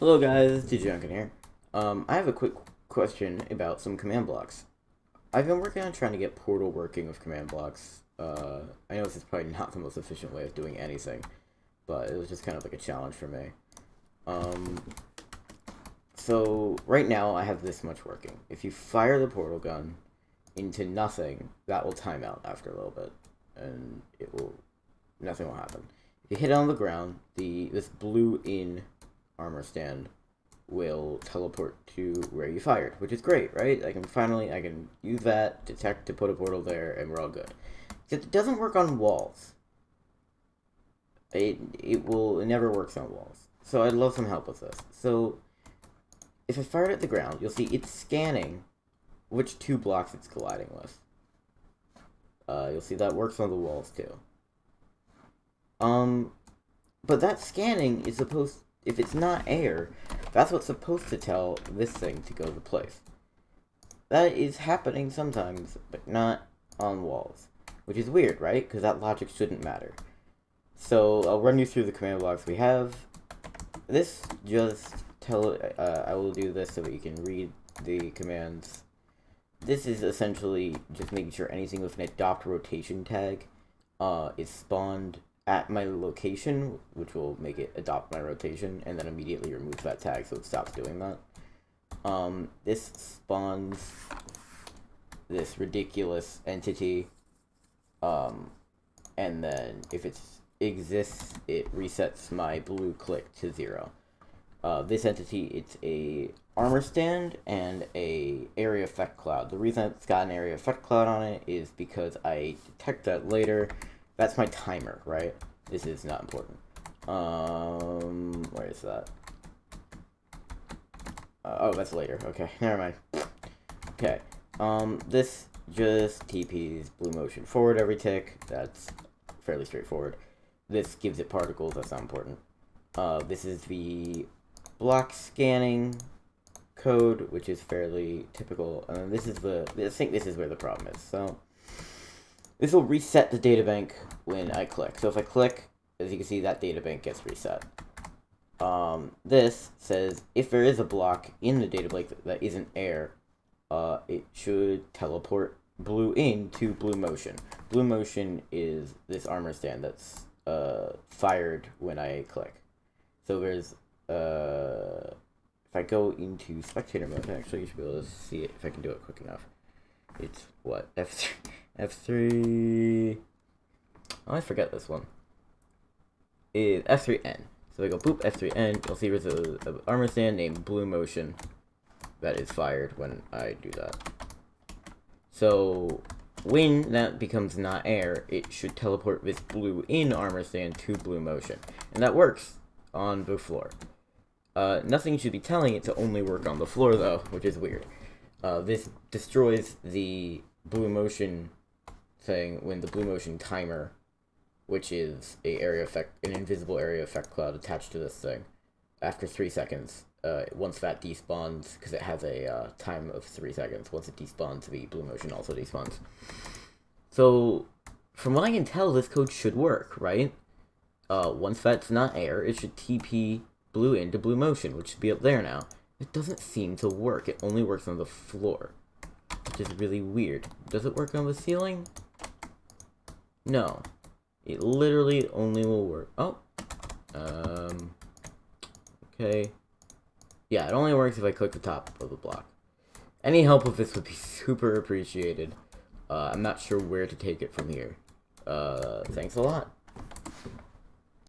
Hello guys, DigiDuncan here. I have a quick question about some command blocks. I've been working on trying to get Portal working with command blocks. I know this is probably not the most efficient way of doing anything, but it was just kind of like a challenge for me. So right now I have this much working. If you fire the portal gun into nothing, that will time out after a little bit, and nothing will happen. If you hit it on the ground, this blue in armor stand will teleport to where you fired, which is great, right? I can use that, detect to put a portal there, and we're all good. Except it doesn't work on walls. It never works on walls. So I'd love some help with this. So if I fire it at the ground, you'll see it's scanning which two blocks it's colliding with. You'll see that works on the walls too. But that scanning is supposed, if it's not air, that's what's supposed to tell this thing to go to place. That is happening sometimes, but not on walls. Which is weird, right? Because that logic shouldn't matter. So, I'll run you through the command blocks we have. This I will do this so that you can read the commands. This is essentially just making sure anything with an adopt rotation tag is spawned at my location, which will make it adopt my rotation, and then immediately remove that tag so it stops doing that. This spawns this ridiculous entity, and then if it exists, it resets my blue click to 0. This entity, it's a armor stand and a area effect cloud. The reason it's got an area effect cloud on it is because I detect that later. That's my timer, right? This is not important. Where is that? Oh, that's later. Okay, never mind. Okay, this just TPs blue motion forward every tick. That's fairly straightforward. This gives it particles. That's not important. This is the block scanning code, which is fairly typical. And I think this is where the problem is. So this will reset the databank when I click. So if I click, as you can see, that databank gets reset. This says if there is a block in the databank that isn't air, it should teleport blue in to blue motion. Blue motion is this armor stand that's fired when I click. So there's if I go into spectator mode, actually you should be able to see it if I can do it quick enough. It's what, F3. Oh, I forget this one. Is F3N. So I go boop F3N. You'll see there's a armor stand named Blue Motion that is fired when I do that. So when that becomes not air, it should teleport this blue in armor stand to Blue Motion, and that works on the floor. Nothing should be telling it to only work on the floor though, which is weird. This destroys the blue motion thing when the blue motion timer, which is an invisible area effect cloud attached to this thing, after 3 seconds, once that despawns, because it has a time of 3 seconds, once it despawns, the blue motion also despawns. So, from what I can tell, this code should work, right? Once that's not air, it should TP blue into blue motion, which should be up there now. It doesn't seem to work. It only works on the floor, which is really weird. Does it work on the ceiling? No. It literally only will work. Oh. Okay. Yeah, it only works if I click the top of the block. Any help with this would be super appreciated. I'm not sure where to take it from here. Thanks a lot.